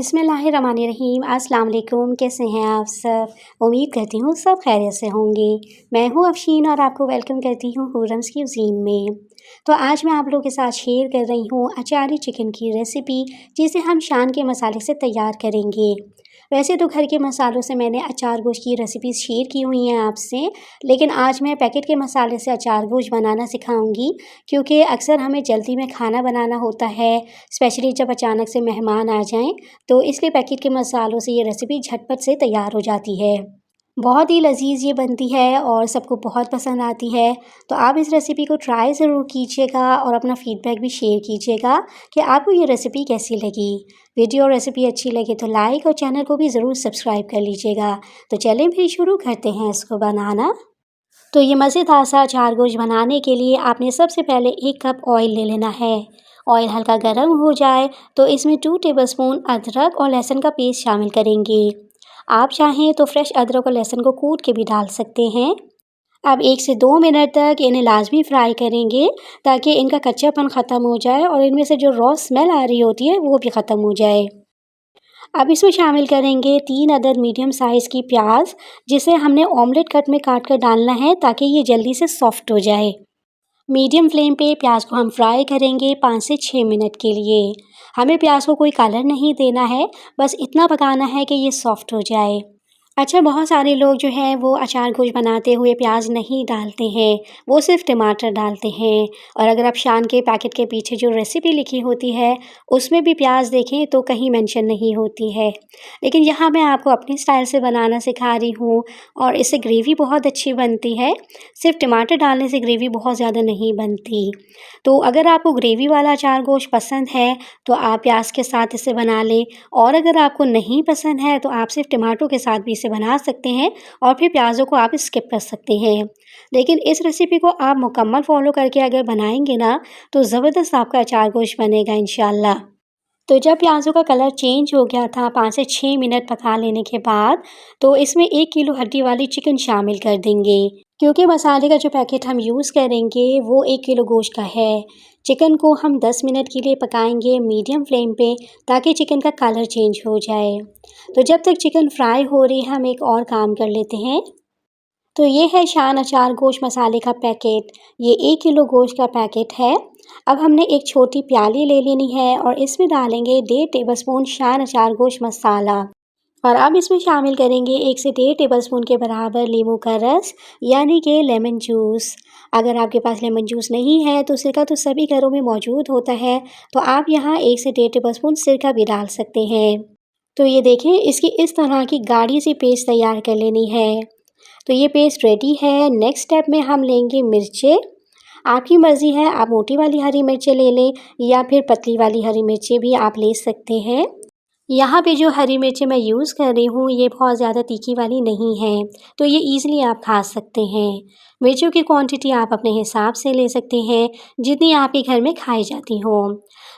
बिस्मिल्लाहिर्रहमानिर्रहीम। अस्सलाम वालेकुम। कैसे हैं आप सब? उम्मीद करती हूँ सब खैरियत से होंगे। मैं हूँ अफशीन और आपको वेलकम करती हूँ हुरम्स क्यूज़ीन में। तो आज मैं आप लोगों के साथ शेयर कर रही हूँ अचारी चिकन की रेसिपी, जिसे हम शान के मसाले से तैयार करेंगे। वैसे तो घर के मसालों से मैंने अचार गोश्त की रेसिपीज़ शेयर की हुई हैं आपसे, लेकिन आज मैं पैकेट के मसाले से अचार गोश्त बनाना सिखाऊंगी, क्योंकि अक्सर हमें जल्दी में खाना बनाना होता है, स्पेशली जब अचानक से मेहमान आ जाएं, तो इसलिए पैकेट के मसालों से ये रेसिपी झटपट से तैयार हो जाती है। बहुत ही लज़ीज़ ये बनती है और सबको बहुत पसंद आती है। तो आप इस रेसिपी को ट्राई ज़रूर कीजिएगा और अपना फ़ीडबैक भी शेयर कीजिएगा कि आपको ये रेसिपी कैसी लगी। वीडियो और रेसिपी अच्छी लगे तो लाइक और चैनल को भी ज़रूर सब्सक्राइब कर लीजिएगा। तो चलें फिर शुरू करते हैं इसको बनाना। तो ये मज़ेदार सा अचार गोश्त बनाने के लिए आपने सबसे पहले 1 कप ऑयल ले लेना है। ऑयल हल्का गर्म हो जाए तो इसमें 2 टेबलस्पून अदरक और लहसुन का पेस्ट शामिल करेंगे। आप चाहें तो फ्रेश अदरक और लहसुन को कूट के भी डाल सकते हैं। अब 1 से 2 मिनट तक इन्हें लाजमी फ्राई करेंगे, ताकि इनका कच्चापन ख़त्म हो जाए और इनमें से जो रॉ स्मेल आ रही होती है वो भी ख़त्म हो जाए। अब इसमें शामिल करेंगे 3 अदद मीडियम साइज़ की प्याज, जिसे हमने ऑमलेट कट में काट कर डालना है, ताकि ये जल्दी से सॉफ्ट हो जाए। मीडियम फ्लेम पे प्याज को हम फ्राई करेंगे 5 से 6 मिनट के लिए। हमें प्याज को कोई कलर नहीं देना है, बस इतना पकाना है कि ये सॉफ्ट हो जाए। अच्छा, बहुत सारे लोग जो है वो अचार गोश्त बनाते हुए प्याज नहीं डालते हैं, वो सिर्फ टमाटर डालते हैं। और अगर आप शान के पैकेट के पीछे जो रेसिपी लिखी होती है उसमें भी प्याज देखें तो कहीं मेंशन नहीं होती है, लेकिन यहाँ मैं आपको अपने स्टाइल से बनाना सिखा रही हूँ और इससे ग्रेवी बहुत अच्छी बनती है। सिर्फ टमाटर डालने से ग्रेवी बहुत ज़्यादा नहीं बनती। तो अगर आपको ग्रेवी वाला अचार गोश्त पसंद है तो आप प्याज के साथ इसे बना लें, और अगर आपको नहीं पसंद है तो आप सिर्फ टमाटो के साथ भी इसे बना सकते हैं और फिर प्याज़ों को आप स्किप कर सकते हैं। लेकिन इस रेसिपी को आप मुकम्मल फ़ॉलो करके अगर बनाएंगे ना, तो ज़बरदस्त आपका अचार गोश्त बनेगा इंशाल्लाह। तो जब प्याज़ों का कलर चेंज हो गया था 5 से 6 मिनट पका लेने के बाद, तो इसमें 1 किलो हड्डी वाली चिकन शामिल कर देंगे, क्योंकि मसाले का जो पैकेट हम यूज़ करेंगे वो 1 किलो गोश्त का है। चिकन को हम 10 मिनट के लिए पकाएंगे मीडियम फ्लेम पे, ताकि चिकन का कलर चेंज हो जाए। तो जब तक चिकन फ्राई हो रही है हम एक और काम कर लेते हैं। तो ये है शान अचार गोश्त मसाले का पैकेट। ये 1 किलो गोश्त का पैकेट है। अब हमने एक छोटी प्याली ले लेनी है और इसमें डालेंगे 1.5 टेबलस्पून शान अचार गोश्त मसाला, और अब इसमें शामिल करेंगे 1 से 1.5 टेबलस्पून के बराबर नींबू का रस, यानी कि लेमन जूस। अगर आपके पास लेमन जूस नहीं है तो सिरका तो सभी घरों में मौजूद होता है, तो आप यहाँ 1 से 1.5 टेबलस्पून सिरका भी डाल सकते हैं। तो ये देखें, इसकी इस तरह की गाढ़ी सी पेस्ट तैयार कर लेनी है। तो ये पेस्ट रेडी है। नेक्स्ट स्टेप में हम लेंगे मिर्चें। आपकी मर्ज़ी है, आप मोटी वाली हरी मिर्चें ले लें या फिर पतली वाली हरी मिर्चें भी आप ले सकते हैं। यहाँ पे जो हरी मिर्चें मैं यूज़ कर रही हूँ ये बहुत ज़्यादा तीखी वाली नहीं है, तो ये ईज़िली आप खा सकते हैं। मिर्चों की क्वांटिटी आप अपने हिसाब से ले सकते हैं, जितनी आपके घर में खाई जाती हो।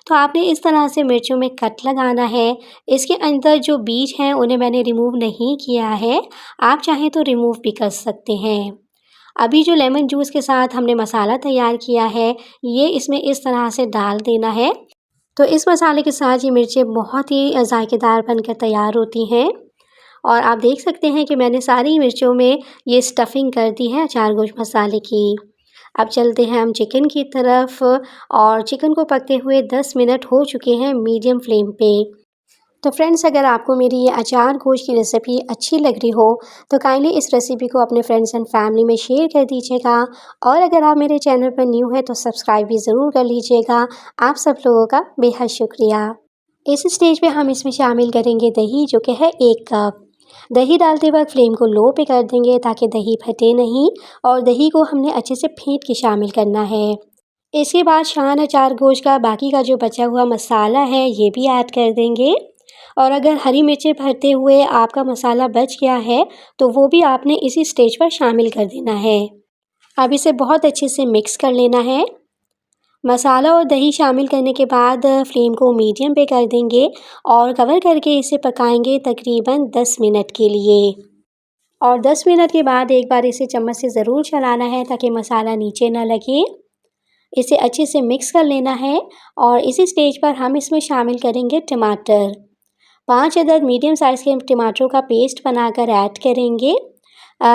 तो आपने इस तरह से मिर्चों में कट लगाना है। इसके अंदर जो बीज हैं उन्हें मैंने रिमूव नहीं किया है, आप चाहें तो रिमूव भी कर सकते हैं। अभी जो लेमन जूस के साथ हमने मसाला तैयार किया है, ये इसमें इस तरह से डाल देना है। तो इस मसाले के साथ ये मिर्चें बहुत ही ज़ायकेदार बनकर तैयार होती हैं, और आप देख सकते हैं कि मैंने सारी मिर्चों में ये स्टफ़िंग कर दी है अचार गोश्त मसाले की। अब चलते हैं हम चिकन की तरफ, और चिकन को पकते हुए 10 मिनट हो चुके हैं मीडियम फ्लेम पे। तो फ्रेंड्स, अगर आपको मेरी ये अचार गोश्त की रेसिपी अच्छी लग रही हो तो काइंडली इस रेसिपी को अपने फ्रेंड्स एंड फैमिली में शेयर कर दीजिएगा, और अगर आप मेरे चैनल पर न्यू हैं तो सब्सक्राइब भी ज़रूर कर लीजिएगा। आप सब लोगों का बेहद शुक्रिया। इस स्टेज पे हम इसमें शामिल करेंगे दही, जो कि है 1 कप। दही डालते वक्त फ्लेम को लो पे कर देंगे ताकि दही फटे नहीं, और दही को हमने अच्छे से फेंट के शामिल करना है। इसके बाद शान अचार गोश्त का बाकी का जो बचा हुआ मसाला है ये भी ऐड कर देंगे, और अगर हरी मिर्चें भरते हुए आपका मसाला बच गया है तो वो भी आपने इसी स्टेज पर शामिल कर देना है। अब इसे बहुत अच्छे से मिक्स कर लेना है। मसाला और दही शामिल करने के बाद फ्लेम को मीडियम पे कर देंगे और कवर करके इसे पकाएंगे तकरीबन 10 मिनट के लिए। और 10 मिनट के बाद एक बार इसे चम्मच से ज़रूर चलाना है ताकि मसाला नीचे ना लगे। इसे अच्छे से मिक्स कर लेना है, और इसी स्टेज पर हम इसमें शामिल करेंगे टमाटर। 5 अदद मीडियम साइज़ के टमाटरों का पेस्ट बनाकर ऐड करेंगे।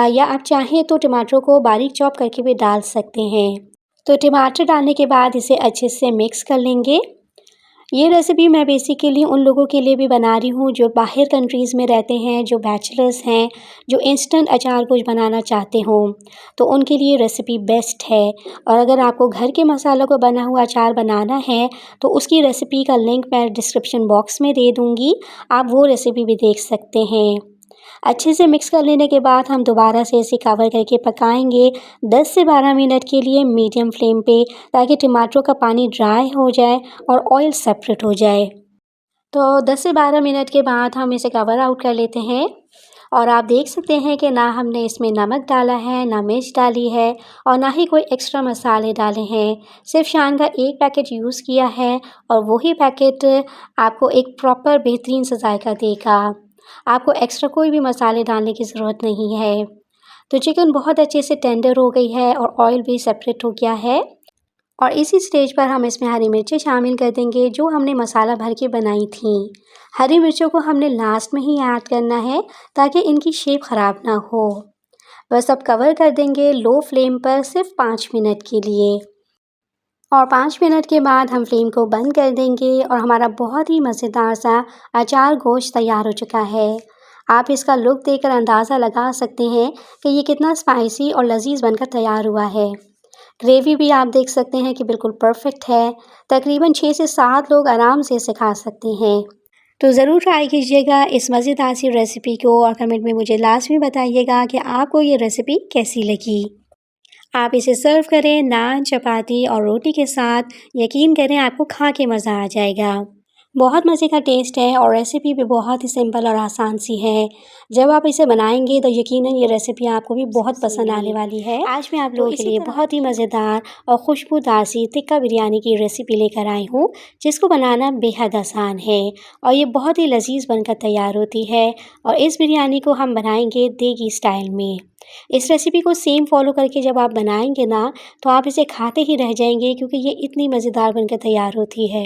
या आप चाहें तो टमाटरों को बारीक चॉप करके भी डाल सकते हैं। तो टमाटर डालने के बाद इसे अच्छे से मिक्स कर लेंगे। ये रेसिपी मैं बेसिकली उन लोगों के लिए भी बना रही हूँ जो बाहर कंट्रीज़ में रहते हैं, जो बैचलर्स हैं, जो इंस्टेंट अचार कुछ बनाना चाहते हों, तो उनके लिए रेसिपी बेस्ट है। और अगर आपको घर के मसालों का बना हुआ अचार बनाना है, तो उसकी रेसिपी का लिंक मैं डिस्क्रिप्शन बॉक्स में दे दूँगी, आप वो रेसिपी भी देख सकते हैं। अच्छे से मिक्स कर लेने के बाद हम दोबारा से इसे कवर करके पकाएंगे 10 से 12 मिनट के लिए मीडियम फ्लेम पे, ताकि टमाटरों का पानी ड्राई हो जाए और ऑयल सेपरेट हो जाए। तो 10 से 12 मिनट के बाद हम इसे कवर आउट कर लेते हैं और आप देख सकते हैं कि ना हमने इसमें नमक डाला है, ना मिर्च डाली है और ना ही कोई एक्स्ट्रा मसाले डाले हैं। सिर्फ शान का एक पैकेट यूज़ किया है और वही पैकेट आपको एक प्रॉपर बेहतरीन सा जायका देगा। आपको एक्स्ट्रा कोई भी मसाले डालने की ज़रूरत नहीं है। तो चिकन बहुत अच्छे से टेंडर हो गई है और ऑयल भी सेपरेट हो गया है। और इसी स्टेज पर हम इसमें हरी मिर्चें शामिल कर देंगे जो हमने मसाला भर के बनाई थी। हरी मिर्चों को हमने लास्ट में ही ऐड करना है ताकि इनकी शेप ख़राब ना हो। बस अब कवर कर देंगे लो फ्लेम पर सिर्फ 5 मिनट के लिए। और 5 मिनट के बाद हम फ्लेम को बंद कर देंगे और हमारा बहुत ही मज़ेदार सा अचार गोश्त तैयार हो चुका है। आप इसका लुक देखकर अंदाज़ा लगा सकते हैं कि ये कितना स्पाइसी और लजीज बनकर तैयार हुआ है। ग्रेवी भी आप देख सकते हैं कि बिल्कुल परफेक्ट है। तकरीबन 6 से 7 लोग आराम से इसे खा सकते हैं। तो ज़रूर ट्राई कीजिएगा इस मज़ेदार सी रेसिपी को और कमेंट में मुझे लास्ट में बताइएगा कि आपको ये रेसिपी कैसी लगी। आप इसे सर्व करें नान, चपाती और रोटी के साथ, यकीन करें आपको खा के मज़ा आ जाएगा। बहुत मज़े का टेस्ट है और रेसिपी भी बहुत ही सिंपल और आसान सी है। जब आप इसे बनाएंगे तो यकीनन ये रेसिपी आपको भी बहुत पसंद आने वाली है। आज मैं आप लोगों के लिए बहुत ही मज़ेदार और खुशबूदार सी टिक्का बिरयानी की रेसिपी लेकर आई हूँ, जिसको बनाना बेहद आसान है और ये बहुत ही लजीज बनकर तैयार होती है। और इस बिरयानी को हम बनाएंगे देगी स्टाइल में। इस रेसिपी को सेम फॉलो करके जब आप बनाएंगे ना, तो आप इसे खाते ही रह जाएंगे क्योंकि ये इतनी मज़ेदार बनकर तैयार होती है।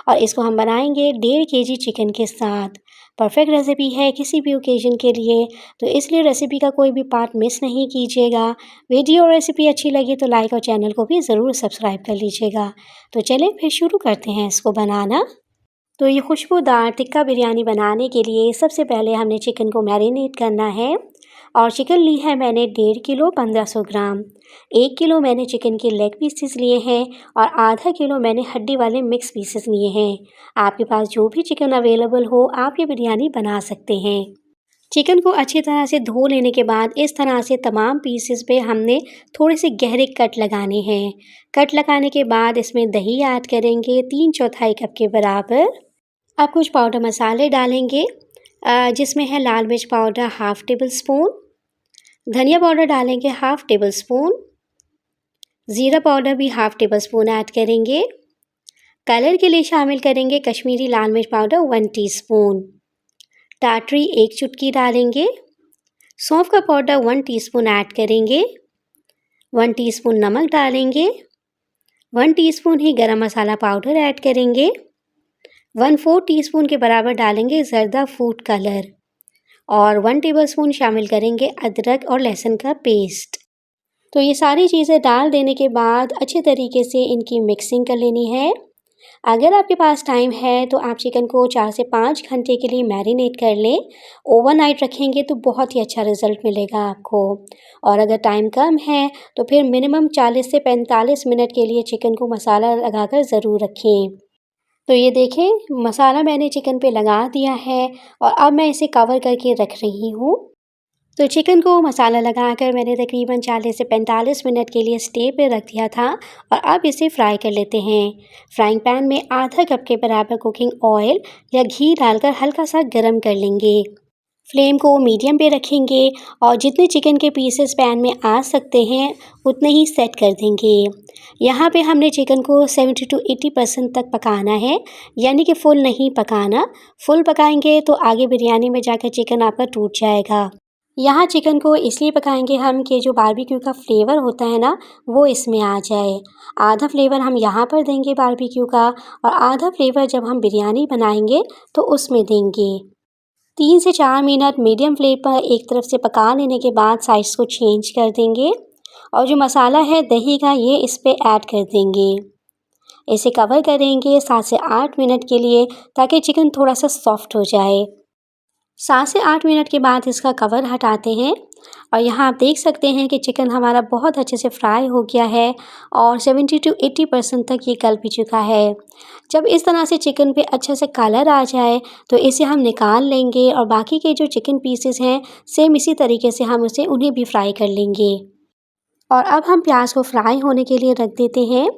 और इसको हम बनाएंगे 1.5 केजी चिकन के साथ। परफेक्ट रेसिपी है किसी भी ओकेजन के लिए, तो इसलिए रेसिपी का कोई भी पार्ट मिस नहीं कीजिएगा। वीडियो और रेसिपी अच्छी लगी तो लाइक और चैनल को भी ज़रूर सब्सक्राइब कर लीजिएगा। तो चलें फिर शुरू करते हैं इसको बनाना। तो ये खुशबूदार टिक्का बिरयानी बनाने के लिए सबसे पहले हमने चिकन को मैरिनेट करना है। और चिकन ली है मैंने 1.5 किलो 1500 ग्राम। 1 किलो मैंने चिकन के लेग पीसेस लिए हैं और आधा किलो मैंने हड्डी वाले मिक्स पीसेस लिए हैं। आपके पास जो भी चिकन अवेलेबल हो आप ये बिरयानी बना सकते हैं। चिकन को अच्छी तरह से धो लेने के बाद इस तरह से तमाम पीसेस पे हमने थोड़े से गहरे कट लगाने हैं। कट लगाने के बाद इसमें दही ऐड करेंगे 3/4 कप के बराबर। अब कुछ पाउडर मसाले डालेंगे, जिसमें है लाल मिर्च पाउडर 1/2 टेबल स्पून, धनिया पाउडर डालेंगे 1/2 टेबल स्पून, ज़ीरा पाउडर भी 1/2 टेबल स्पून ऐड करेंगे। कलर के लिए शामिल करेंगे कश्मीरी लाल मिर्च पाउडर 1 टीस्पून, टाटरी 1 चुटकी डालेंगे, सौंफ का पाउडर 1 टीस्पून ऐड करेंगे, 1 टीस्पून नमक डालेंगे, 1 टीस्पून ही गरम मसाला पाउडर ऐड करेंगे, 1/4 टीस्पून के बराबर डालेंगे ज़र्दा फूड कलर और 1 टेबलस्पून शामिल करेंगे अदरक और लहसुन का पेस्ट। तो ये सारी चीज़ें डाल देने के बाद अच्छे तरीके से इनकी मिक्सिंग कर लेनी है। अगर आपके पास टाइम है तो आप चिकन को 4 से 5 घंटे के लिए मैरिनेट कर लें। ओवरनाइट रखेंगे तो बहुत ही अच्छा रिज़ल्ट मिलेगा आपको। और अगर टाइम कम है तो फिर मिनिमम 40 से 45 मिनट के लिए चिकन को मसाला लगाकर ज़रूर रखें। तो ये देखें मसाला मैंने चिकन पे लगा दिया है और अब मैं इसे कवर करके रख रही हूँ। तो चिकन को मसाला लगाकर मैंने तकरीबन 40 से 45 मिनट के लिए स्टे पे रख दिया था और अब इसे फ्राई कर लेते हैं। फ्राइंग पैन में आधा कप के बराबर कुकिंग ऑयल या घी डालकर हल्का सा गर्म कर लेंगे। फ्लेम को मीडियम पे रखेंगे और जितने चिकन के पीसेस पैन में आ सकते हैं उतने ही सेट कर देंगे। यहाँ पे हमने चिकन को 70 to 80% तक पकाना है, यानी कि फुल नहीं पकाना। फुल पकाएंगे तो आगे बिरयानी में जाकर चिकन आपका टूट जाएगा। यहाँ चिकन को इसलिए पकाएंगे हम कि जो बारबेक्यू का फ्लेवर होता है ना वो इसमें आ जाए। आधा फ्लेवर हम यहाँ पर देंगे बारबेक्यू का और आधा फ्लेवर जब हम बिरयानी बनाएंगे तो उसमें देंगे। 3 से 4 मिनट मीडियम फ्लेम पर एक तरफ से पका लेने के बाद साइड्स को चेंज कर देंगे और जो मसाला है दही का ये इस पर ऐड कर देंगे। इसे कवर करेंगे 7 से 8 मिनट के लिए ताकि चिकन थोड़ा सा सॉफ्ट हो जाए। 7 से 8 मिनट के बाद इसका कवर हटाते हैं और यहाँ आप देख सकते हैं कि चिकन हमारा बहुत अच्छे से फ्राई हो गया है और 70 to 80% तक ये गल भी चुका है। जब इस तरह से चिकन पे अच्छे से कलर आ जाए तो इसे हम निकाल लेंगे और बाकी के जो चिकन पीसेस हैं सेम इसी तरीके से हम उन्हें भी फ्राई कर लेंगे। और अब हम प्याज को फ्राई होने के लिए रख देते हैं।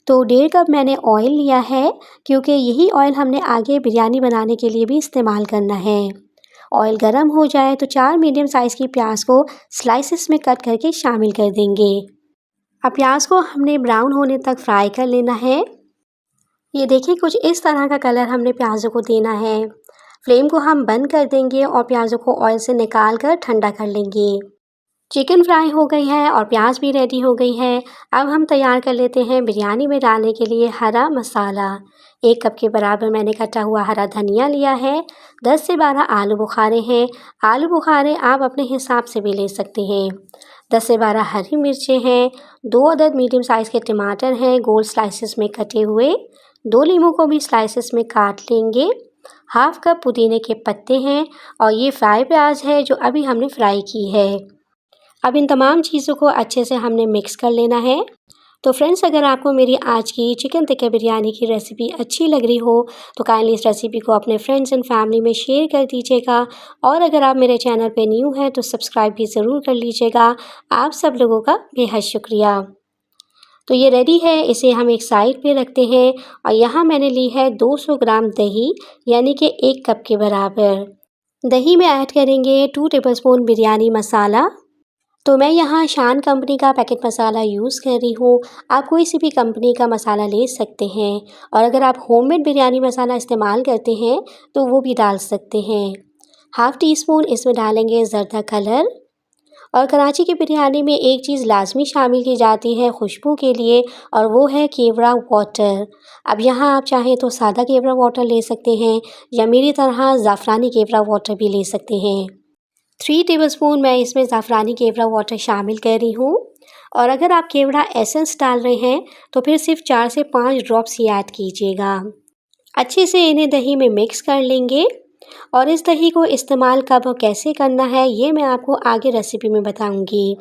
तो 1.5 कप मैंने ऑयल लिया है क्योंकि यही ऑयल हमने आगे बिरयानी बनाने के लिए भी इस्तेमाल करना है। ऑयल गर्म हो जाए तो 4 मीडियम साइज़ की प्याज को स्लाइसेस में कट करके शामिल कर देंगे। अब प्याज को हमने ब्राउन होने तक फ्राई कर लेना है। ये देखिए कुछ इस तरह का कलर हमने प्याज़ों को देना है। फ्लेम को हम बंद कर देंगे और प्याज़ों को ऑयल से निकाल कर ठंडा कर लेंगे। चिकन फ्राई हो गई है और प्याज भी रेडी हो गई है। अब हम तैयार कर लेते हैं बिरयानी में डालने के लिए हरा मसाला। 1 कप के बराबर मैंने कटा हुआ हरा धनिया लिया है। 10 से 12 आलू बुखारे हैं। आलू बुखारे आप अपने हिसाब से भी ले सकते हैं। 10 से 12 हरी मिर्चें हैं। 2 अदद मीडियम साइज़ के टमाटर हैं गोल स्लाइसेस में कटे हुए। 2 नींबू को भी स्लाइसेस में काट लेंगे। हाफ कप पुदीने के पत्ते हैं और ये फ्राई प्याज है जो अभी हमने फ्राई की है। अब इन तमाम चीज़ों को अच्छे से हमने मिक्स कर लेना है। तो फ्रेंड्स अगर आपको मेरी आज की चिकन टिक्का बिरयानी की रेसिपी अच्छी लग रही हो तो काइंडली इस रेसिपी को अपने फ्रेंड्स एंड फैमिली में शेयर कर दीजिएगा और अगर आप मेरे चैनल पे न्यू हैं तो सब्सक्राइब भी ज़रूर कर लीजिएगा। आप सब लोगों का बेहद शुक्रिया। तो ये रेडी है, इसे हम एक साइड पे रखते हैं और यहाँ मैंने ली है 200 ग्राम दही यानी कि 1 कप के बराबर। दही में ऐड करेंगे 2 टेबलस्पून बिरयानी मसाला। तो मैं यहाँ शान कंपनी का पैकेट मसाला यूज़ कर रही हूँ। आप कोई सी भी कंपनी का मसाला ले सकते हैं और अगर आप होममेड बिरयानी मसाला इस्तेमाल करते हैं तो वो भी डाल सकते हैं। हाफ़ टी स्पून इसमें डालेंगे ज़रदा कलर। और कराची की बिरयानी में एक चीज़ लाजमी शामिल की जाती है खुशबू के लिए और वो है केवड़ा वाटर। अब यहाँ आप चाहें तो सादा केवड़ा वाटर ले सकते हैं या मेरी तरह ज़ाफ़रानी केवड़ा वाटर भी ले सकते हैं। 3 टेबलस्पून मैं इसमें ज़ाफ़रानी केवड़ा वाटर शामिल कर रही हूँ और अगर आप केवड़ा एसेंस डाल रहे हैं तो फिर सिर्फ 4 से 5 ड्रॉप्स ही ऐड कीजिएगा। अच्छे से इन्हें दही में मिक्स कर लेंगे और इस दही को इस्तेमाल कब और कैसे करना है ये मैं आपको आगे रेसिपी में बताऊंगी।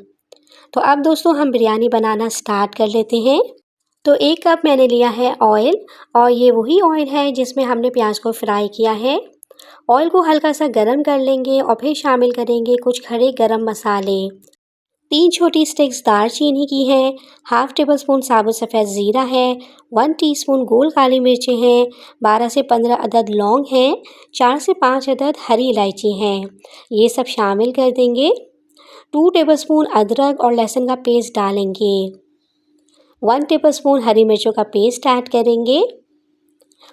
तो अब दोस्तों हम बिरयानी बनाना स्टार्ट कर लेते हैं। तो 1 कप मैंने लिया है ऑयल और ये वही ऑयल है जिसमें हमने प्याज को फ्राई किया है। ऑयल को हल्का सा गरम कर लेंगे और फिर शामिल करेंगे कुछ खड़े गरम मसाले। 3 छोटी स्टिक्स दालचीनी की है। हाफ़ टेबल स्पून साबुत सफ़ेद ज़ीरा है। 1 टीस्पून गोल काली मिर्चें हैं। 12 से 15 अदद लौंग हैं। 4 से 5 अदद हरी इलायची हैं। ये सब शामिल कर देंगे। 2 टेबलस्पून अदरक और लहसुन का पेस्ट डालेंगे। 1 टेबलस्पून हरी मिर्चों का पेस्ट ऐड करेंगे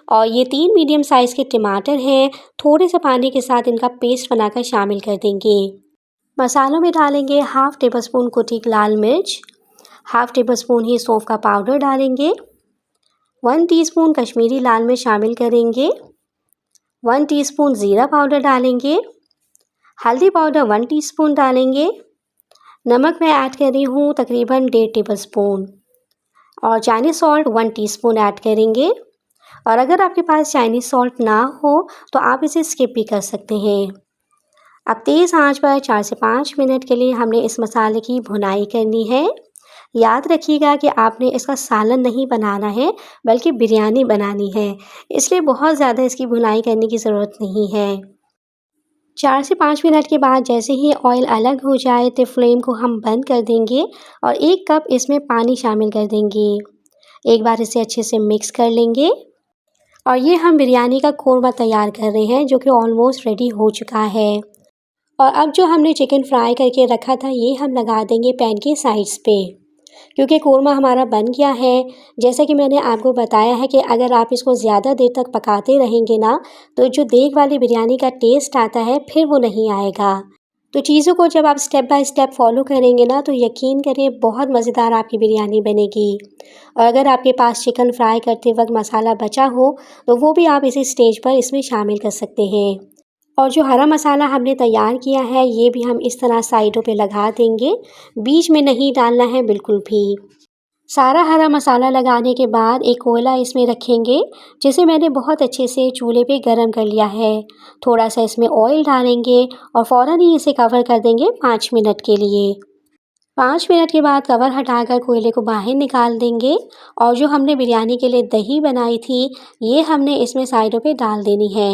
और ये 3 मीडियम साइज़ के टमाटर हैं। थोड़े से पानी के साथ इनका पेस्ट बनाकर शामिल कर देंगे। मसालों में डालेंगे हाफ़ टेबलस्पून कुटी लाल मिर्च। हाफ़ टेबलस्पून ही सौंफ का पाउडर डालेंगे। 1 टीस्पून कश्मीरी लाल मिर्च शामिल करेंगे। 1 टीस्पून ज़ीरा पाउडर डालेंगे। हल्दी पाउडर 1 टीस्पून डालेंगे। नमक मैं ऐड कर रही हूँ तकरीबन 1.5 टेबलस्पून और चाइनीज़ सॉल्ट 1 टीस्पून ऐड करेंगे। और अगर आपके पास चाइनीज़ सॉल्ट ना हो तो आप इसे स्किप भी कर सकते हैं। अब तेज़ आंच पर 4 से 5 मिनट के लिए हमने इस मसाले की भुनाई करनी है। याद रखिएगा कि आपने इसका सालन नहीं बनाना है बल्कि बिरयानी बनानी है, इसलिए बहुत ज़्यादा इसकी भुनाई करने की ज़रूरत नहीं है। 4 से 5 मिनट के बाद जैसे ही ऑयल अलग हो जाए तो फ्लेम को हम बंद कर देंगे और 1 कप इसमें पानी शामिल कर देंगे। एक बार इसे अच्छे से मिक्स कर लेंगे और ये हम बिरयानी का कोरमा तैयार कर रहे हैं जो कि ऑलमोस्ट रेडी हो चुका है। और अब जो हमने चिकन फ्राई करके रखा था ये हम लगा देंगे पैन के साइड्स पे क्योंकि कोरमा हमारा बन गया है। जैसा कि मैंने आपको बताया है कि अगर आप इसको ज़्यादा देर तक पकाते रहेंगे ना तो जो देग वाली बिरयानी का टेस्ट आता है फिर वो नहीं आएगा। तो चीज़ों को जब आप स्टेप बाय स्टेप फ़ॉलो करेंगे ना तो यकीन करिए बहुत मज़ेदार आपकी बिरयानी बनेगी। और अगर आपके पास चिकन फ्राई करते वक़्त मसाला बचा हो तो वो भी आप इसी स्टेज पर इसमें शामिल कर सकते हैं। और जो हरा मसाला हमने तैयार किया है ये भी हम इस तरह साइडों पे लगा देंगे, बीच में नहीं डालना है बिल्कुल भी। सारा हरा मसाला लगाने के बाद एक कोयला इसमें रखेंगे, जिसे मैंने बहुत अच्छे से चूल्हे पे गरम कर लिया है। थोड़ा-सा इसमें ऑयल डालेंगे और फ़ौरन ही इसे कवर कर देंगे 5 मिनट के लिए। 5 मिनट के बाद कवर हटाकर कोयले को बाहर निकाल देंगे और जो हमने बिरयानी के लिए दही बनाई थी, ये हमने इसमें साइडों पे डाल देनी है।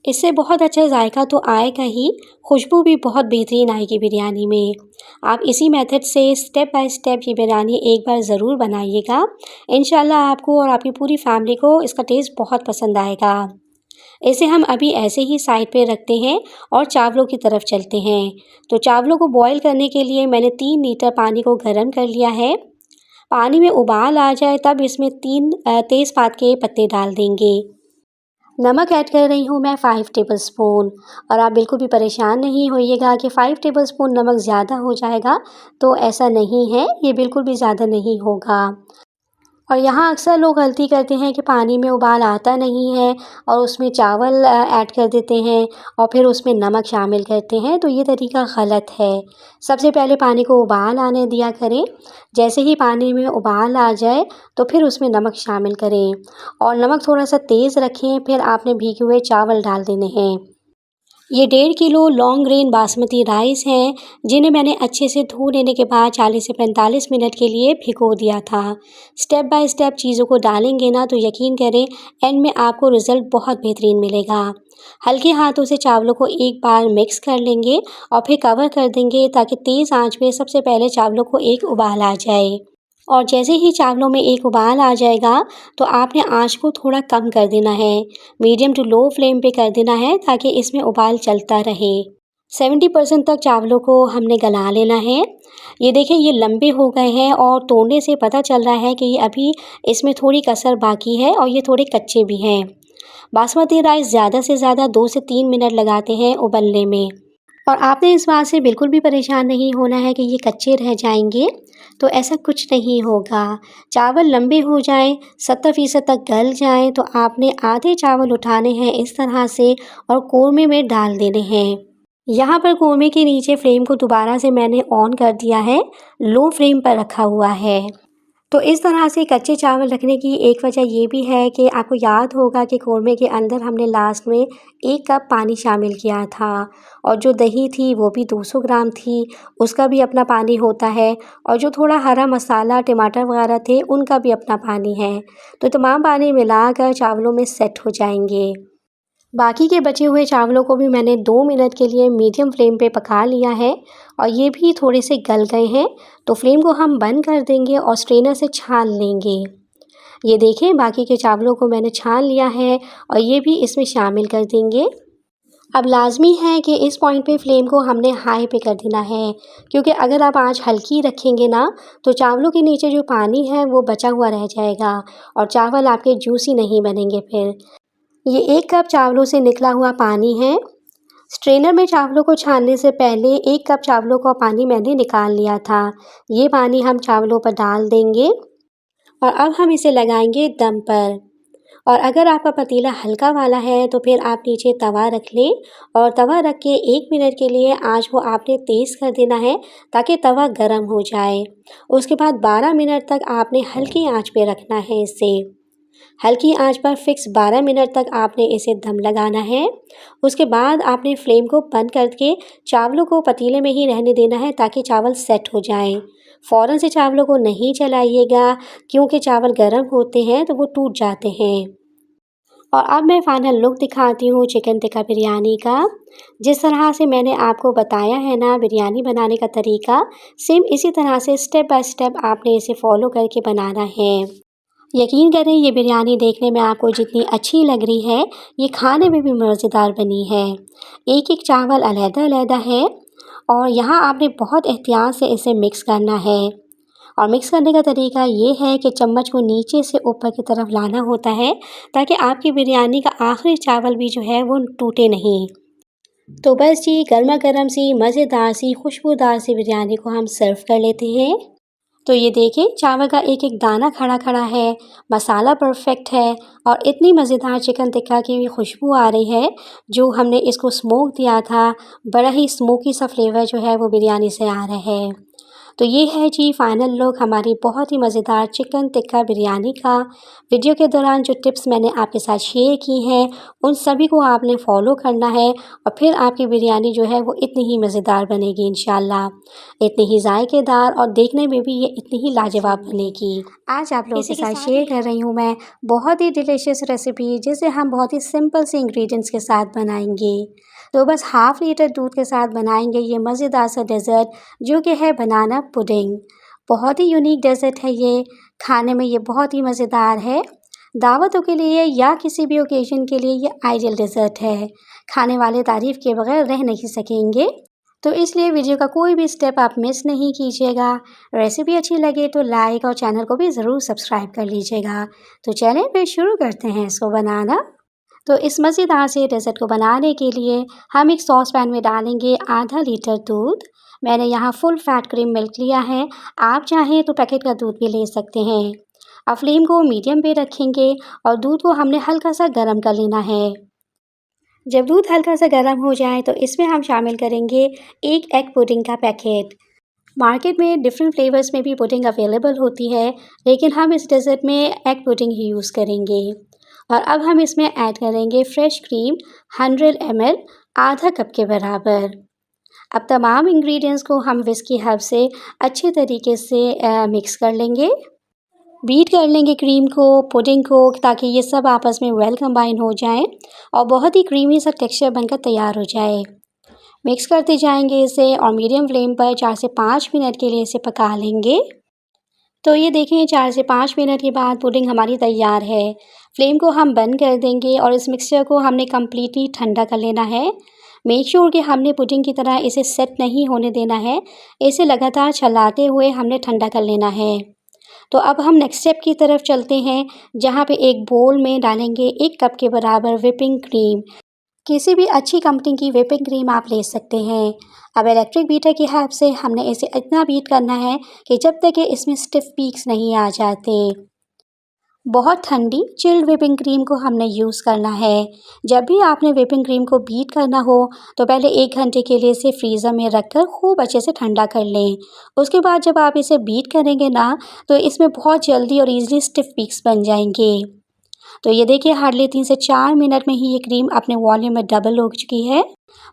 इससे बहुत अच्छा जायका तो आएगा ही, खुशबू भी बहुत बेहतरीन आएगी बिरयानी में। आप इसी मेथड से स्टेप बाय स्टेप ये बिरयानी एक बार ज़रूर बनाइएगा। इंशाल्लाह आपको और आपकी पूरी फैमिली को इसका टेस्ट बहुत पसंद आएगा। इसे हम अभी ऐसे ही साइड पे रखते हैं और चावलों की तरफ चलते हैं। तो चावलों को बॉईल करने के लिए मैंने 3 लीटर पानी को गर्म कर लिया है। पानी में उबाल आ जाए तब इसमें 3 तेज़पात के पत्ते डाल देंगे। नमक ऐड कर रही हूँ मैं 5 टेबलस्पून। और आप बिल्कुल भी परेशान नहीं होइएगा कि 5 टेबलस्पून नमक ज़्यादा हो जाएगा, तो ऐसा नहीं है, ये बिल्कुल भी ज़्यादा नहीं होगा। और यहाँ अक्सर लोग गलती करते हैं कि पानी में उबाल आता नहीं है और उसमें चावल ऐड कर देते हैं और फिर उसमें नमक शामिल करते हैं, तो ये तरीका ग़लत है। सबसे पहले पानी को उबाल आने दिया करें। जैसे ही पानी में उबाल आ जाए तो फिर उसमें नमक शामिल करें और नमक थोड़ा-सा तेज़ रखें, फिर आपने भीगे हुए चावल डाल देने हैं। ये 1.5 kilo long grain basmati rice हैं, जिन्हें मैंने अच्छे से धो लेने के बाद 40 से 45 मिनट के लिए भिगो दिया था। स्टेप बाय स्टेप चीज़ों को डालेंगे ना तो यकीन करें एंड में आपको रिज़ल्ट बहुत बेहतरीन मिलेगा। हल्के हाथों से चावलों को एक बार मिक्स कर लेंगे और फिर कवर कर देंगे ताकि तेज़ आंच पे सबसे पहले चावलों को एक उबाल आ जाए। और जैसे ही चावलों में एक उबाल आ जाएगा तो आपने आँच को थोड़ा कम कर देना है, मीडियम टू लो फ्लेम पे कर देना है ताकि इसमें उबाल चलता रहे। 70% तक चावलों को हमने गला लेना है। ये देखें ये लंबे हो गए हैं और तोड़ने से पता चल रहा है कि ये अभी इसमें थोड़ी कसर बाकी है और ये थोड़े कच्चे भी हैं। बासमती राइस ज़्यादा से ज़्यादा 2 से 3 मिनट लगाते हैं उबलने में। और आपने इस बात से बिल्कुल भी परेशान नहीं होना है कि ये कच्चे रह जाएंगे, तो ऐसा कुछ नहीं होगा। चावल लंबे हो जाएँ, 70% तक गल जाएँ तो आपने आधे चावल उठाने हैं इस तरह से और कोरमे में डाल देने हैं। यहाँ पर कोरमे के नीचे फ्लेम को दोबारा से मैंने ऑन कर दिया है, लो फ्लेम पर रखा हुआ है। तो इस तरह से कच्चे चावल रखने की एक वजह ये भी है कि आपको याद होगा कि कोरमे के अंदर हमने लास्ट में 1 कप पानी शामिल किया था और जो दही थी वो भी 200 ग्राम थी, उसका भी अपना पानी होता है और जो थोड़ा हरा मसाला, टमाटर वगैरह थे उनका भी अपना पानी है। तो तमाम पानी मिलाकर चावलों में सेट हो जाएंगे। बाकी के बचे हुए चावलों को भी मैंने 2 मिनट के लिए मीडियम फ्लेम पे पका लिया है और ये भी थोड़े से गल गए हैं, तो फ्लेम को हम बंद कर देंगे और स्ट्रेनर से छान लेंगे। ये देखें बाकी के चावलों को मैंने छान लिया है और ये भी इसमें शामिल कर देंगे। अब लाज़मी है कि इस पॉइंट पे फ्लेम को हमने हाई पे कर देना है, क्योंकि अगर आप आँच हल्की रखेंगे ना तो चावलों के नीचे जो पानी है वो बचा हुआ रह जाएगा और चावल आपके जूसी नहीं बनेंगे फिर। ये 1 कप चावलों से निकला हुआ पानी है। स्ट्रेनर में चावलों को छानने से पहले 1 कप चावलों का पानी मैंने निकाल लिया था। ये पानी हम चावलों पर डाल देंगे और अब हम इसे लगाएंगे दम पर। और अगर आपका पतीला हल्का वाला है तो फिर आप नीचे तवा रख लें और तवा रख के 1 मिनट के लिए आँच को आपने तेज़ कर देना है ताकि तवा गर्म हो जाए। उसके बाद 12 मिनट तक आपने हल्की आँच पे रखना है इसे। हल्की आंच पर फिक्स 12 मिनट तक आपने इसे दम लगाना है। उसके बाद आपने फ्लेम को बंद करके चावलों को पतीले में ही रहने देना है ताकि चावल सेट हो जाएं। फ़ौरन से चावलों को नहीं चलाइएगा, क्योंकि चावल गर्म होते हैं तो वो टूट जाते हैं। और अब मैं फाइनल लुक दिखाती हूँ चिकन टिक्का बिरयानी का। जिस तरह से मैंने आपको बताया है ना बिरयानी बनाने का तरीका, सेम इसी तरह से स्टेप बाय स्टेप आपने इसे फॉलो करके बनाना है। यकीन करें ये बिरयानी देखने में आपको जितनी अच्छी लग रही है, ये खाने में भी मज़ेदार बनी है। एक-एक चावल अलग-अलग है और यहाँ आपने बहुत एहतियात से इसे मिक्स करना है। और मिक्स करने का तरीका ये है कि चम्मच को नीचे से ऊपर की तरफ लाना होता है ताकि आपकी बिरयानी का आखिरी चावल भी जो है वो टूटे नहीं। तो बस जी गर्मा गर्म सी मज़ेदार सी खुशबूदार सी बिरयानी को हम सर्व कर लेते हैं। तो ये देखिए चावल का एक एक दाना खड़ा खड़ा है, मसाला परफेक्ट है और इतनी मज़ेदार चिकन टिक्का की भी खुशबू आ रही है। जो हमने इसको स्मोक दिया था, बड़ा ही स्मोकी सा फ्लेवर जो है वो बिरयानी से आ रहा है। तो ये है जी फाइनल लुक हमारी बहुत ही मज़ेदार चिकन टिक्का बिरयानी का। वीडियो के दौरान जो टिप्स मैंने आपके साथ शेयर की हैं, उन सभी को आपने फॉलो करना है और फिर आपकी बिरयानी जो है वो इतनी ही मज़ेदार बनेगी इंशाल्लाह। इतनी ही ज़ायकेदार और देखने में भी ये इतनी ही लाजवाब बनेगी। आज आप लोगों के साथ शेयर कर रही हूँ मैं बहुत ही डिलीशियस रेसिपी, जिसे हम बहुत ही सिंपल से इंग्रेडिएंट्स के साथ बनाएंगे। तो बस हाफ़ लीटर दूध के साथ बनाएंगे ये मज़ेदार सा डेज़र्ट, जो कि है बनाना पुडिंग। बहुत ही यूनिक डेज़र्ट है ये, खाने में ये बहुत ही मज़ेदार है। दावतों के लिए या किसी भी ओकेज़न के लिए ये आइडियल डेज़र्ट है। खाने वाले तारीफ़ के बगैर रह नहीं सकेंगे। तो इसलिए वीडियो का कोई भी स्टेप आप मिस नहीं कीजिएगा। रेसिपी अच्छी लगे तो लाइक और चैनल को भी ज़रूर सब्सक्राइब कर लीजिएगा। तो चलिए फिर शुरू करते हैं इसको बनाना। तो इस मज़ेदार से डेज़र्ट को बनाने के लिए हम एक सॉस पैन में डालेंगे आधा लीटर दूध। मैंने यहाँ फुल फैट क्रीम मिल्क लिया है, आप चाहें तो पैकेट का दूध भी ले सकते हैं। अब फ्लेम को मीडियम पे रखेंगे और दूध को हमने हल्का सा गर्म कर लेना है। जब दूध हल्का सा गर्म हो जाए तो इसमें हम शामिल करेंगे एक एग पुडिंग का पैकेट। मार्केट में डिफरेंट फ्लेवर्स में भी पुडिंग अवेलेबल होती है, लेकिन हम इस डेज़र्ट में एग पुडिंग ही यूज़ करेंगे। और अब हम इसमें ऐड करेंगे फ्रेश क्रीम 100 ml, आधा कप के बराबर। अब तमाम इंग्रेडिएंट्स को हम विस्की हर्ब से अच्छे तरीके से मिक्स कर लेंगे। बीट कर लेंगे क्रीम को, पुडिंग को, ताकि ये सब आपस में वेल कंबाइन हो जाए और बहुत ही क्रीमी सा टेक्सचर बनकर तैयार हो जाए। मिक्स करते जाएंगे इसे और मीडियम फ्लेम पर 4 से 5 मिनट के लिए इसे पका लेंगे। तो ये देखें 4 से 5 मिनट के बाद पुडिंग हमारी तैयार है। फ्लेम को हम बंद कर देंगे और इस मिक्सचर को हमने कम्प्लीटली ठंडा कर लेना है। मेक श्योर कि हमने पुडिंग की तरह इसे सेट नहीं होने देना है। इसे लगातार चलाते हुए हमने ठंडा कर लेना है। तो अब हम नेक्स्ट स्टेप की तरफ चलते हैं, जहाँ पे एक बोल में डालेंगे 1 कप के बराबर व्हिपिंग क्रीम। किसी भी अच्छी कंपनी की व्हिपिंग क्रीम आप ले सकते हैं। अब इलेक्ट्रिक बीटर की हेल्प से हमने इसे इतना बीट करना है कि जब तक कि इसमें स्टिफ पीक्स नहीं आ जाते। बहुत ठंडी चिल्ड व्हिपिंग क्रीम को हमने यूज़ करना है। जब भी आपने व्हिपिंग क्रीम को बीट करना हो तो पहले 1 घंटे के लिए इसे फ्रीज़र में रखकर खूब अच्छे से ठंडा कर लें। उसके बाद जब आप इसे बीट करेंगे ना, तो इसमें बहुत जल्दी और ईज़िली स्टिफ पीक्स बन जाएंगे। तो ये देखिए हार्डली 3 से 4 मिनट में ही ये क्रीम अपने वॉल्यूम में डबल हो चुकी है।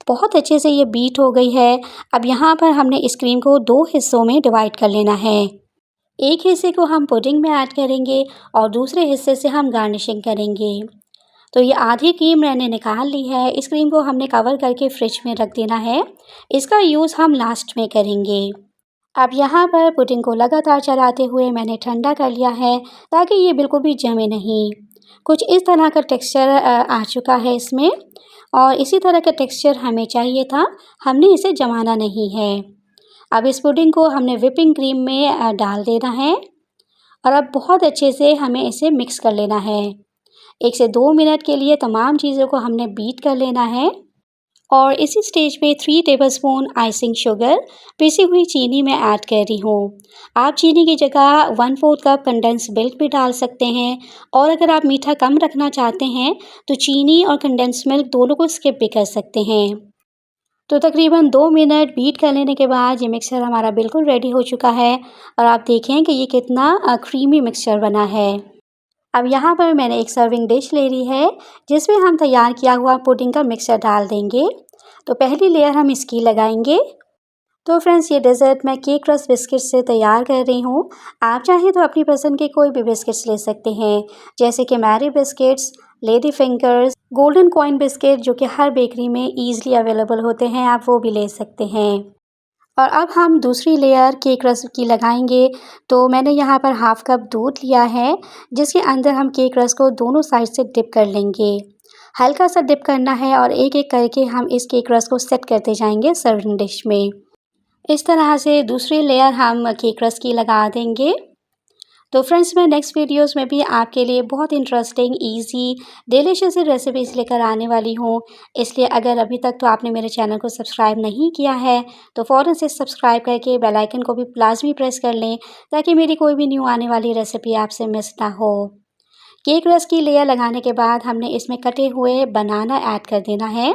बहुत अच्छे से ये बीट हो गई है। अब यहाँ पर हमने इस क्रीम को 2 हिस्सों में डिवाइड कर लेना है। एक हिस्से को हम पुडिंग में ऐड करेंगे और दूसरे हिस्से से हम गार्निशिंग करेंगे। तो ये आधी क्रीम मैंने निकाल ली है। इस क्रीम को हमने कवर करके फ्रिज में रख देना है। इसका यूज़ हम लास्ट में करेंगे। अब यहाँ पर पुडिंग को लगातार चलाते हुए मैंने ठंडा कर लिया है, ताकि ये बिल्कुल भी जमे नहीं। कुछ इस तरह का टेक्सचर आ चुका है इसमें और इसी तरह का टेक्सचर हमें चाहिए था, हमने इसे जमाना नहीं है। अब इस पुडिंग को हमने व्हिपिंग क्रीम में डाल देना है और अब बहुत अच्छे से हमें इसे मिक्स कर लेना है। 1 से 2 मिनट के लिए तमाम चीज़ों को हमने बीट कर लेना है और इसी स्टेज पे 3 टेबलस्पून आइसिंग शुगर पिसी हुई चीनी में ऐड कर रही हूँ। आप चीनी की जगह 1/4 कप कंडेंस मिल्क भी डाल सकते हैं और अगर आप मीठा कम रखना चाहते हैं तो चीनी और कंडेंस मिल्क दोनों को स्किप भी कर सकते हैं। तो तकरीबन 2 मिनट बीट कर लेने के बाद ये मिक्सचर हमारा बिल्कुल रेडी हो चुका है और आप देखें कि ये कितना क्रीमी मिक्सचर बना है। अब यहाँ पर मैंने एक सर्विंग डिश ले ली है, जिसमें हम तैयार किया हुआ पुडिंग का मिक्सचर डाल देंगे। तो पहली लेयर हम इसकी लगाएंगे। तो फ्रेंड्स ये डेज़र्ट मैं केक रस बिस्किट से तैयार कर रही हूँ। आप चाहें तो अपनी पसंद के कोई भी बिस्किट्स ले सकते हैं, जैसे कि Marie biscuits, lady fingers, golden coin biscuit, जो कि हर बेकरी में ईज़िली अवेलेबल होते हैं, आप वो भी ले सकते हैं। और अब हम दूसरी लेयर केक रस की लगाएंगे। तो मैंने यहाँ पर हाफ़ कप दूध लिया है, जिसके अंदर हम केक रस को दोनों साइड से डिप कर लेंगे। हल्का सा डिप करना है और एक-एक करके हम इस केक रस को सेट करते जाएंगे सर्विंग डिश में। इस तरह से दूसरी लेयर हम केक रस की लगा देंगे। तो फ्रेंड्स मैं नेक्स्ट वीडियोस में भी आपके लिए बहुत इंटरेस्टिंग, इजी, डिलीशियस रेसिपीज़ लेकर आने वाली हूँ। इसलिए अगर अभी तक तो आपने मेरे चैनल को सब्सक्राइब नहीं किया है तो फ़ौरन से सब्सक्राइब करके बेल आइकन को भी लाज़मी प्रेस कर लें, ताकि मेरी कोई भी न्यू आने वाली रेसिपी आपसे मिस ना हो। केक रस की लेयर लगाने के बाद हमने इसमें कटे हुए बनाना ऐड कर देना है।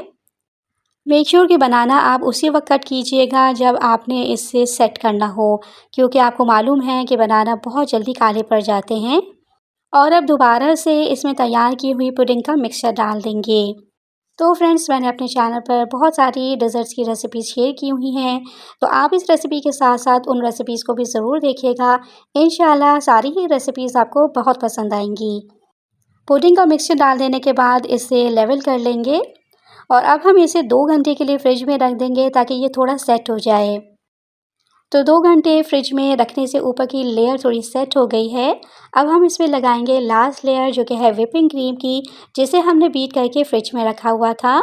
मेक श्योर कि बनाना आप उसी वक्त कट कीजिएगा जब आपने इसे सेट करना हो, क्योंकि आपको मालूम है कि बनाना बहुत जल्दी काले पड़ जाते हैं। और अब दोबारा से इसमें तैयार की हुई पुडिंग का मिक्सचर डाल देंगे। तो फ्रेंड्स मैंने अपने चैनल पर बहुत सारी डेज़र्ट्स की रेसिपीज़ शेयर की हुई हैं, तो आप इस रेसिपी के साथ साथ उन रेसिपीज़ को भी ज़रूर देखिएगा। इंशाल्लाह सारी ही रेसिपीज़ आपको बहुत पसंद आएंगी। पुडिंग का मिक्सचर डाल देने के बाद इसे लेवल कर लेंगे और अब हम इसे 2 घंटे के लिए फ्रिज में रख देंगे, ताकि ये थोड़ा सेट हो जाए। तो 2 घंटे फ्रिज में रखने से ऊपर की लेयर थोड़ी सेट हो गई है। अब हम इसमें लगाएंगे लास्ट लेयर, जो कि है व्हिपिंग क्रीम की, जिसे हमने बीट करके फ्रिज में रखा हुआ था।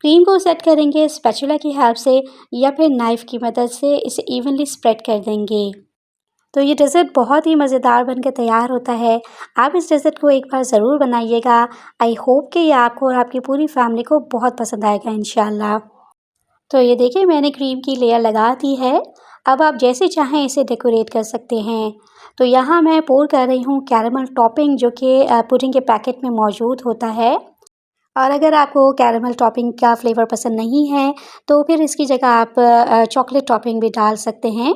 क्रीम को सेट करेंगे स्पैचुला की हेल्प से या फिर नाइफ़ की मदद से इसे इवनली स्प्रेड कर देंगे। तो ये डेज़र्ट बहुत ही मज़ेदार बनकर तैयार होता है। आप इस डेज़र्ट को एक बार ज़रूर बनाइएगा। आई होप कि ये आपको और आपकी पूरी फैमिली को बहुत पसंद आएगा इंशाल्लाह। तो ये देखिए मैंने क्रीम की लेयर लगा दी है। अब आप जैसे चाहें इसे डेकोरेट कर सकते हैं। तो यहाँ मैं पोर कर रही हूँ कैरेमल टॉपिंग, जो कि पुडिंग के पैकेट में मौजूद होता है। और अगर आपको कैरेमल टॉपिंग का फ्लेवर पसंद नहीं है तो फिर इसकी जगह आप चॉकलेट टॉपिंग भी डाल सकते हैं।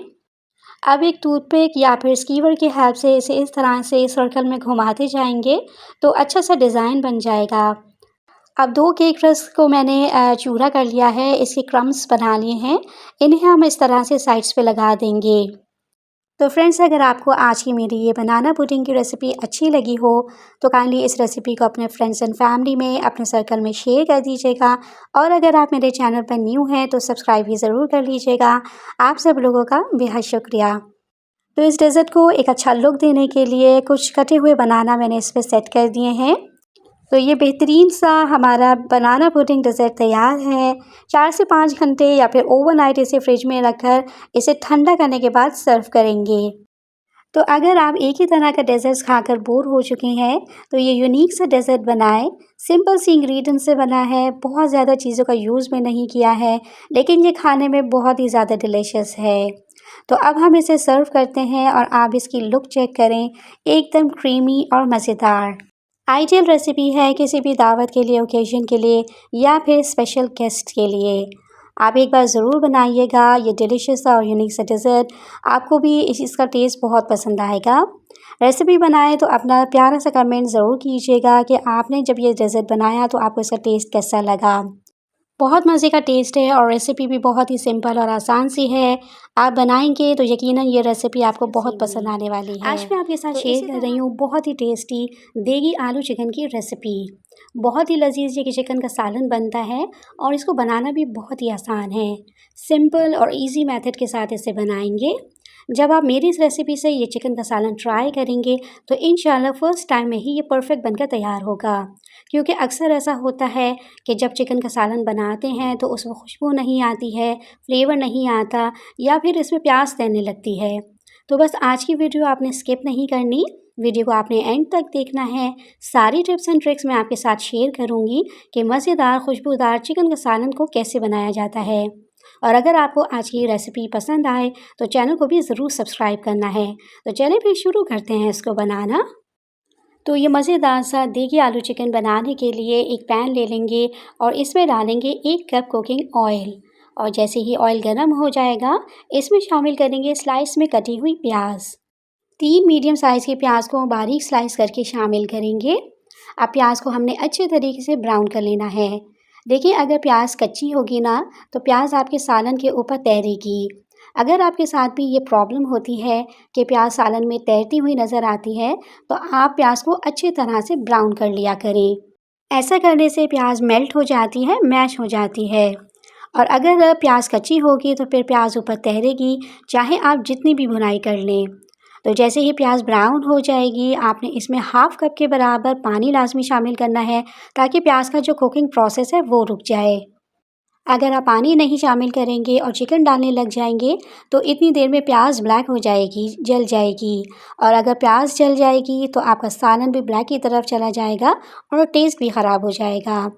अब एक टूथपिक या फिर स्कीवर की हेल्प से इसे इस तरह से सर्कल में घुमाते जाएंगे तो अच्छा सा डिज़ाइन बन जाएगा। अब 2 केक रस्क को मैंने चूरा कर लिया है, इसके क्रम्स बना लिए हैं। इन्हें हम इस तरह से साइड्स पे लगा देंगे। तो फ्रेंड्स अगर आपको आज की मेरी ये बनाना पुडिंग की रेसिपी अच्छी लगी हो तो काइंडली इस रेसिपी को अपने फ्रेंड्स एंड फैमिली में, अपने सर्कल में शेयर कर दीजिएगा। और अगर आप मेरे चैनल पर न्यू हैं तो सब्सक्राइब भी ज़रूर कर लीजिएगा। आप सब लोगों का बेहद शुक्रिया। तो इस डेज़र्ट को एक अच्छा लुक देने के लिए कुछ कटे हुए बनाना मैंने इस पे सेट कर दिए हैं। तो ये बेहतरीन सा हमारा बनाना पुडिंग डेज़र्ट तैयार है। 4 से 5 घंटे या फिर ओवरनाइट इसे फ्रिज में रखकर इसे ठंडा करने के बाद सर्व करेंगे। तो अगर आप एक ही तरह का डेज़र्ट्स खाकर बोर हो चुके हैं तो ये यूनिक सा डेज़र्ट बनाएं। सिंपल सी इंग्रेडिएंट से बना है, बहुत ज़्यादा चीज़ों का यूज़ में नहीं किया है, लेकिन ये खाने में बहुत ही ज़्यादा डिलीशियस है। तो अब हम इसे सर्व करते हैं और आप इसकी लुक चेक करें, एकदम क्रीमी और मज़ेदार। आइडियल रेसिपी है किसी भी दावत के लिए, ओकेजन के लिए या फिर स्पेशल गेस्ट के लिए। आप एक बार ज़रूर बनाइएगा ये डिलीशियस और यूनिक सा डेज़र्ट। आपको भी इसका टेस्ट बहुत पसंद आएगा। रेसिपी बनाएं तो अपना प्यारा सा कमेंट ज़रूर कीजिएगा कि आपने जब ये डेज़र्ट बनाया तो आपको इसका टेस्ट कैसा लगा। बहुत मज़े का टेस्ट है और रेसिपी भी बहुत ही सिंपल और आसान सी है। आप बनाएंगे तो यकीनन ये रेसिपी आपको बहुत पसंद आने वाली है। आज मैं आपके साथ शेयर कर रही हूँ बहुत ही टेस्टी देगी आलू चिकन की रेसिपी। बहुत ही लजीज ये चिकन का सालन बनता है और इसको बनाना भी बहुत ही आसान है। सिंपल और इजी मेथड के साथ इसे बनाएंगे। जब आप मेरी इस रेसिपी से ये चिकन का सालन ट्राई करेंगे तो इंशाल्लाह फ़र्स्ट टाइम में ही ये परफेक्ट बनकर तैयार होगा। क्योंकि अक्सर ऐसा होता है कि जब चिकन का सालन बनाते हैं तो उसमें खुशबू नहीं आती है, फ्लेवर नहीं आता या फिर इसमें प्यास तैरने लगती है। तो बस आज की वीडियो आपने स्किप नहीं करनी, वीडियो को आपने एंड तक देखना है। सारी टिप्स एंड ट्रिक्स मैं आपके साथ शेयर करूंगी कि मज़ेदार खुशबूदार चिकन का सालन को कैसे बनाया जाता है। और अगर आपको आज की रेसिपी पसंद आए तो चैनल को भी ज़रूर सब्सक्राइब करना है। तो चलिए फिर शुरू करते हैं इसको बनाना। तो ये मज़ेदार सा देगी आलू चिकन बनाने के लिए एक पैन ले लेंगे और इसमें डालेंगे 1 कप कुकिंग ऑयल। और जैसे ही ऑयल गर्म हो जाएगा इसमें शामिल करेंगे स्लाइस में कटी हुई प्याज। 3 मीडियम साइज़ के प्याज को बारीक स्लाइस करके शामिल करेंगे। अब प्याज को हमने अच्छे तरीके से ब्राउन कर लेना है। देखिए अगर प्याज कच्ची होगी ना तो प्याज आपके सालन के ऊपर तैरेगी। अगर आपके साथ भी ये प्रॉब्लम होती है कि प्याज सालन में तैरती हुई नज़र आती है तो आप प्याज को अच्छी तरह से ब्राउन कर लिया करें। ऐसा करने से प्याज मेल्ट हो जाती है, मैश हो जाती है। और अगर प्याज कच्ची होगी तो फिर प्याज ऊपर तैरेगी, चाहे आप जितनी भी भुनाई कर लें। तो जैसे ही प्याज ब्राउन हो जाएगी आपने इसमें हाफ़ कप के बराबर पानी लाजमी शामिल करना है, ताकि प्याज का जो कुकिंग प्रोसेस है वो रुक जाए। अगर आप पानी नहीं शामिल करेंगे और चिकन डालने लग जाएंगे तो इतनी देर में प्याज ब्लैक हो जाएगी, जल जाएगी। और अगर प्याज जल जाएगी तो आपका सालन भी ब्लैक की तरफ चला जाएगा और टेस्ट भी ख़राब हो जाएगा।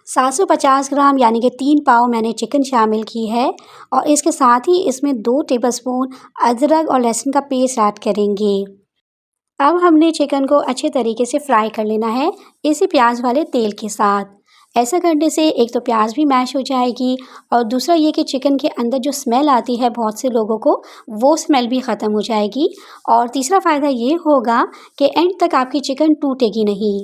750 ग्राम यानी कि 3 पाव मैंने चिकन शामिल की है और इसके साथ ही इसमें 2 टेबलस्पून अदरक और लहसुन का पेस्ट ऐड करेंगे। अब हमने चिकन को अच्छे तरीके से फ्राई कर लेना है इसी प्याज वाले तेल के साथ। ऐसा करने से एक तो प्याज भी मैश हो जाएगी और दूसरा ये कि चिकन के अंदर जो स्मेल आती है बहुत से लोगों को, वो स्मेल भी ख़त्म हो जाएगी। और तीसरा फ़ायदा ये होगा कि एंड तक आपकी चिकन टूटेगी नहीं।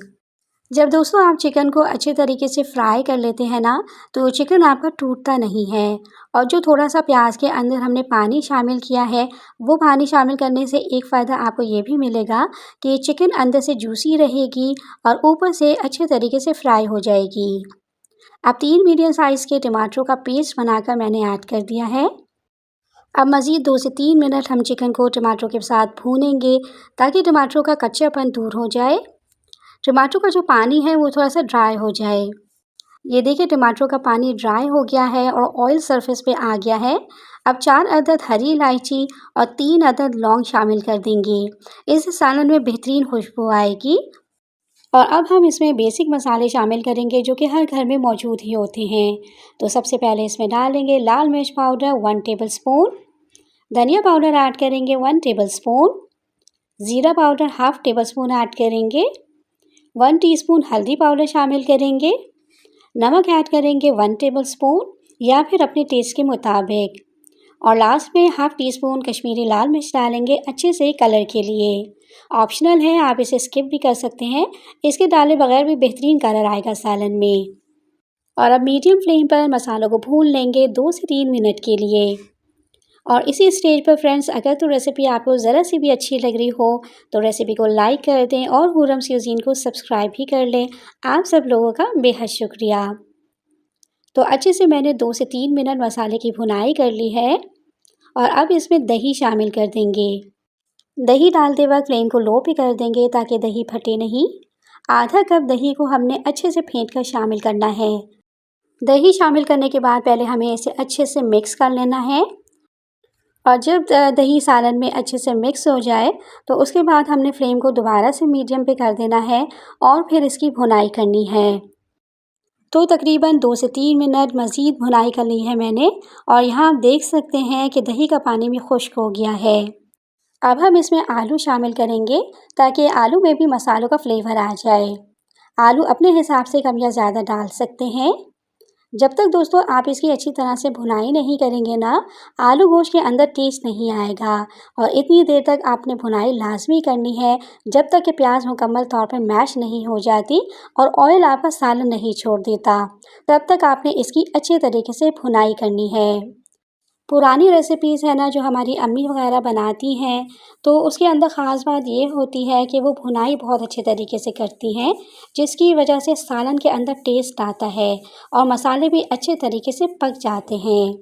जब दोस्तों आप चिकन को अच्छे तरीके से फ्राई कर लेते हैं ना, तो चिकन आपका टूटता नहीं है। और जो थोड़ा सा प्याज के अंदर हमने पानी शामिल किया है, वो पानी शामिल करने से एक फ़ायदा आपको ये भी मिलेगा कि चिकन अंदर से जूसी रहेगी और ऊपर से अच्छे तरीके से फ्राई हो जाएगी। अब 3 मीडियम साइज़ के टमाटरों का पेस्ट बनाकर मैंने ऐड कर दिया है। अब मज़ीद 2 से 3 मिनट हम चिकन को टमाटरों के साथ भूनेंगे ताकि टमाटरों का कच्चापन दूर हो जाए। टमाटरों का जो पानी है वो थोड़ा-सा ड्राई हो जाए। ये देखिए टमाटरों का पानी ड्राई हो गया है और ऑयल सरफेस पे आ गया है। अब 4 अदद हरी इलायची और 3 अदद लौंग शामिल कर देंगे। इससे सालन में बेहतरीन खुशबू आएगी। और अब हम इसमें बेसिक मसाले शामिल करेंगे जो कि हर घर में मौजूद ही होते हैं। तो सबसे पहले इसमें डालेंगे लाल मिर्च पाउडर 1 टेबलस्पून, धनिया पाउडर ऐड करेंगे 1 टेबलस्पून, ज़ीरा पाउडर हाफ़ टेबलस्पून ऐड करेंगे, 1 टीस्पून हल्दी पाउडर शामिल करेंगे, नमक ऐड करेंगे 1 टेबलस्पून या फिर अपने टेस्ट के मुताबिक। और लास्ट में हाफ़ टी स्पून कश्मीरी लाल मिर्च डालेंगे अच्छे से कलर के लिए। ऑप्शनल है, आप इसे स्किप भी कर सकते हैं। इसके डाले बगैर भी बेहतरीन कलर आएगा सालन में। और अब मीडियम फ्लेम पर मसालों को भून लेंगे 2 से 3 मिनट के लिए। और इसी स्टेज पर फ्रेंड्स, अगर तो रेसिपी आपको ज़रा सी भी अच्छी लग रही हो तो रेसिपी को लाइक कर दें और हुरम्स क्यूज़ीन को सब्सक्राइब भी कर लें। आप सब लोगों का बेहद शुक्रिया। तो अच्छे से मैंने 2 से 3 मिनट मसाले की भुनाई कर ली है और अब इसमें दही शामिल कर देंगे। दही डालते वक्त फ्लेम को लो पे कर देंगे ताकि दही फटे नहीं। आधा कप दही को हमने अच्छे से फेंट कर शामिल करना है। दही शामिल करने के बाद पहले हमें इसे अच्छे से मिक्स कर लेना है। और जब दही सालन में अच्छे से मिक्स हो जाए तो उसके बाद हमने फ्लेम को दोबारा से मीडियम पे कर देना है और फिर इसकी भुनाई करनी है। तो तकरीबन 2 से 3 मिनट मज़ीद भुनाई कर ली है मैंने और यहाँ आप देख सकते हैं कि दही का पानी भी खुश्क हो गया है। अब हम इसमें आलू शामिल करेंगे ताकि आलू में भी मसालों का फ्लेवर आ जाए। आलू अपने हिसाब से कम या ज़्यादा डाल सकते हैं। जब तक दोस्तों आप इसकी अच्छी तरह से भुनाई नहीं करेंगे ना, आलू गोश्त के अंदर टेस्ट नहीं आएगा। और इतनी देर तक आपने भुनाई लाजमी करनी है जब तक कि प्याज मुकम्मल तौर पर मैश नहीं हो जाती और ऑयल आपका सालन नहीं छोड़ देता, तब तक आपने इसकी अच्छे तरीके से भुनाई करनी है। पुरानी रेसिपीज़ है ना जो हमारी अम्मी वगैरह बनाती हैं, तो उसके अंदर ख़ास बात ये होती है कि वो भुनाई बहुत अच्छे तरीके से करती हैं, जिसकी वजह से सालन के अंदर टेस्ट आता है और मसाले भी अच्छे तरीके से पक जाते हैं।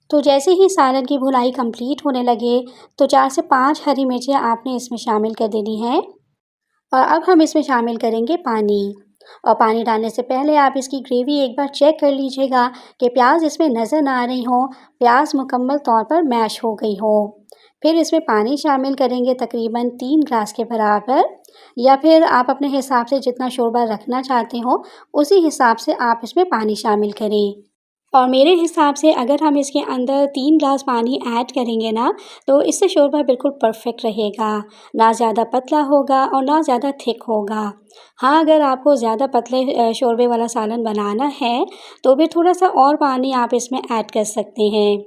तो जैसे ही सालन की भुनाई कंप्लीट होने लगे तो 4 से 5 हरी मिर्चियाँ आपने इसमें शामिल कर देनी है। और अब हम इसमें शामिल करेंगे पानी। और पानी डालने से पहले आप इसकी ग्रेवी एक बार चेक कर लीजिएगा कि प्याज इसमें नज़र ना आ रही हो, प्याज मुकम्मल तौर पर मैश हो गई हो। फिर इसमें पानी शामिल करेंगे तकरीबन 3 ग्लास के बराबर, या फिर आप अपने हिसाब से जितना शोरबा रखना चाहते हो उसी हिसाब से आप इसमें पानी शामिल करें। और मेरे हिसाब से अगर हम इसके अंदर 3 ग्लास पानी ऐड करेंगे ना, तो इससे शोरबा बिल्कुल परफेक्ट रहेगा। ना ज़्यादा पतला होगा और ना ज़्यादा थिक होगा। हाँ, अगर आपको ज़्यादा पतले शोरबे वाला सालन बनाना है तो फिर थोड़ा-सा और पानी आप इसमें ऐड कर सकते हैं।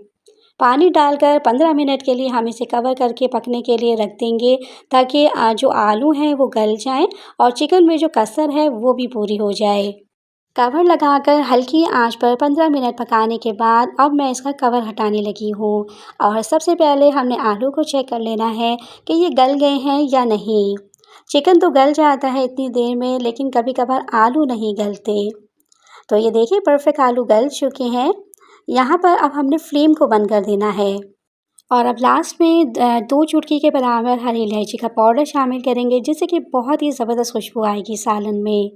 पानी डालकर 15 मिनट के लिए हम इसे कवर करके पकने के लिए रख देंगे ताकि जो आलू हैं वो गल जाएँ और चिकन में जो कसर है वो भी पूरी हो जाए। कवर लगाकर हल्की आंच पर 15 मिनट पकाने के बाद अब मैं इसका कवर हटाने लगी हूँ। और सबसे पहले हमने आलू को चेक कर लेना है कि ये गल गए हैं या नहीं। चिकन तो गल जाता है इतनी देर में, लेकिन कभी कभार आलू नहीं गलते। तो ये देखिए परफेक्ट आलू गल चुके हैं। यहाँ पर अब हमने फ्लेम को बंद कर देना है। और अब लास्ट में 2 चुटकी के बराबर हरी इलायची का पाउडर शामिल करेंगे, जिससे कि बहुत ही ज़बरदस्त खुशबू आएगी सालन में।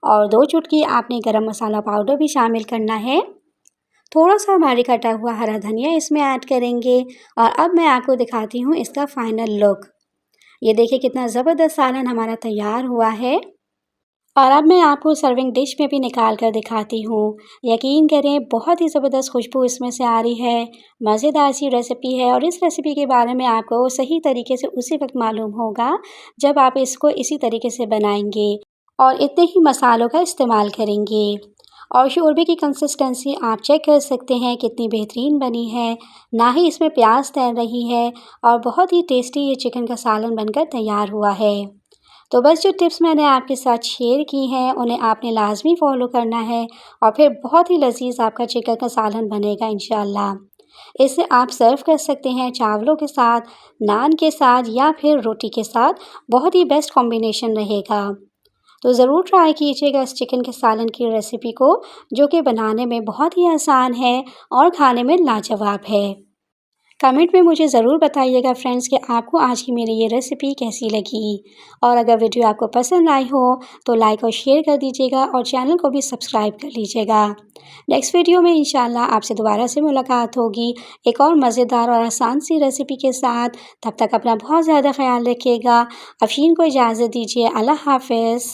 और 2 चुटकी आपने गरम मसाला पाउडर भी शामिल करना है। थोड़ा सा हमारे कटा हुआ हरा धनिया इसमें ऐड करेंगे और अब मैं आपको दिखाती हूँ इसका फाइनल लुक। ये देखिए कितना ज़बरदस्त सालन हमारा तैयार हुआ है। और अब मैं आपको सर्विंग डिश में भी निकाल कर दिखाती हूँ। यकीन करें बहुत ही ज़बरदस्त खुशबू इसमें से आ रही है। मज़ेदार सी रेसिपी है और इस रेसिपी के बारे में आपको सही तरीके से उसी वक्त मालूम होगा जब आप इसको इसी तरीके से बनाएंगे और इतने ही मसालों का इस्तेमाल करेंगे। और शोरबे की कंसिस्टेंसी आप चेक कर सकते हैं कितनी बेहतरीन बनी है, ना ही इसमें प्याज तैर रही है और बहुत ही टेस्टी ये चिकन का सालन बनकर तैयार हुआ है। तो बस जो टिप्स मैंने आपके साथ शेयर की हैं उन्हें आपने लाज़मी फ़ॉलो करना है और फिर बहुत ही लज़ीज़ आपका चिकन का सालन बनेगा इंशाअल्लाह। इसे आप सर्व कर सकते हैं चावलों के साथ, नान के साथ या फिर रोटी के साथ। बहुत ही बेस्ट कॉम्बिनेशन रहेगा। तो ज़रूर ट्राई कीजिएगा इस चिकन के सालन की रेसिपी को, जो कि बनाने में बहुत ही आसान है और खाने में लाजवाब है। कमेंट में मुझे ज़रूर बताइएगा फ्रेंड्स कि आपको आज की मेरी ये रेसिपी कैसी लगी। और अगर वीडियो आपको पसंद आई हो तो लाइक और शेयर कर दीजिएगा और चैनल को भी सब्सक्राइब कर लीजिएगा। नेक्स्ट वीडियो में इंशाल्लाह आपसे दोबारा से मुलाकात होगी एक और मज़ेदार और आसान सी रेसिपी के साथ। तब तक अपना बहुत ज़्यादा ख्याल रखिएगा। अफ़ीन को इजाज़त दीजिए। अल्लाह हाफ़िज़।